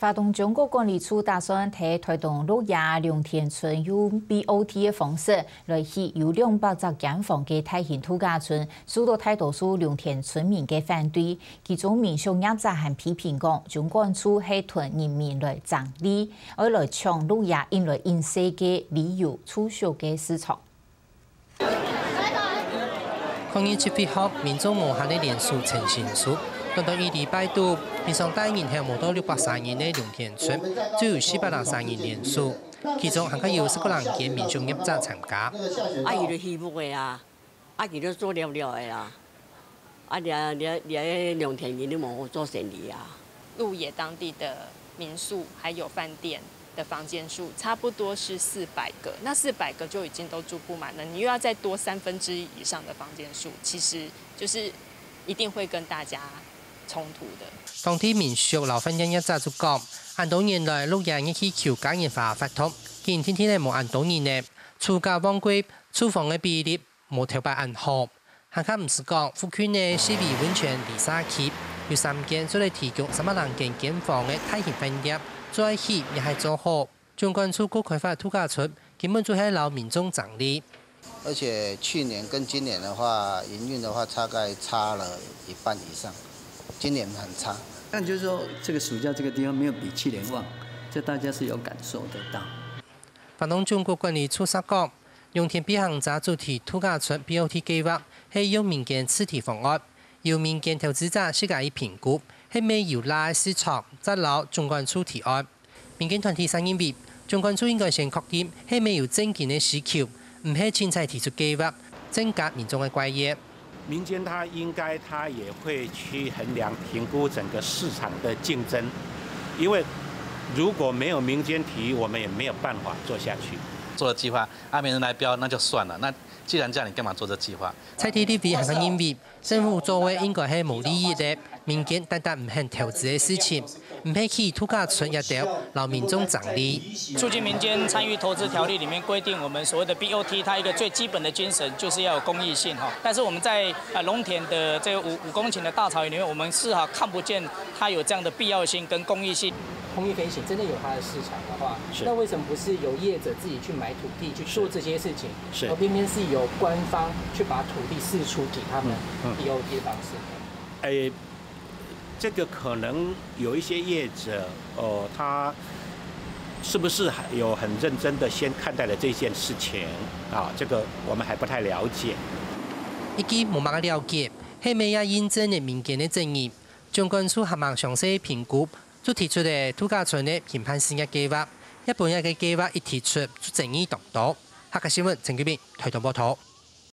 发动中国管理处打算提推动陆亚良田村用 BOT 的方式来起有200间房嘅大型度假村，受到大多数良田村民嘅反对。其中民俗业者还批评讲，中管处系屯人民来争利，而来抢陆亚因来因势嘅旅游促销嘅市场。抗议7月后，民众无限的连署呈现数。 等到伊礼拜度，平常大人系无到630人的良田村，只有403人连署，其中还有10个人嘅民俗业者参加。伊就欺负的啊，伊就做了的啊，你良田人都无做生意啊。鹿野当地的民宿还有饭店的房间数差不多是400个，那400个就已经都住不满了，你又要再多1/3以上的房间数，其实就是一定会跟大家 冲突的。当地民俗老婚姻业者就讲，按多年来陆亚一起求家人化发通，見天天咧無按多年咧，厝價旺季，廚房嘅比例無頭擺按好。行家唔是講，附近嘅四維溫泉離沙區有3間做嚟提供300人間房嘅大型飯店，在起也係做好。中關處國開發度假村根本就係老民眾爭利。 而且去年跟今年的话，营运的话大概差了1半以上，今年很差。但就是说，这个暑假这个地方没有比去年旺，这大家是有感受得到。反动中国管理处说講，用田必行者主題度假村 BOT 計劃係用民間試題方案，由民間投資者自己評估，係未有拉市場，則留中關處提案。民間團體聲認為，中關處應該先確定係未有正經嘅需求。 唔係凊彩提出計劃，增加民眾嘅關業。民間他也會去衡量評估整個市場的競爭，因為如果沒有民間提，我們也沒有辦法做下去。做了計劃，沒人來標，那就算了。那既然這樣，你幹嘛做這計劃？蔡天立係佢認為，政府作為應該係無利益嘅，民間單單唔肯投資嘅事情。 唔係去度假村一條，讓民眾爭利。促進民間參與投資條例裡面規定，我們所謂的 BOT， 它一個最基本的精神就是要有公益性哈。但是我們在農田的這個5公頃的大草原裡面，我們絲毫看不見它有這樣的必要性跟公益性。空域飛行真的有它的市場的話，那為什麼不是由業者自己去買土地去做這些事情，而偏偏是由官方去把土地釋出給他們 BOT 的方式？這個可能有一些業者，他是不是有很認真的先看待了這件事情啊？這個我們還不太了解。依據冇乜了解，係未有驗證嘅民間嘅爭議，中關處合盲詳細評估，就提出嘅度假村嘅評判性嘅計劃，一般嘅計劃一提出，就爭議當多。客家新聞陳규斌推動報道。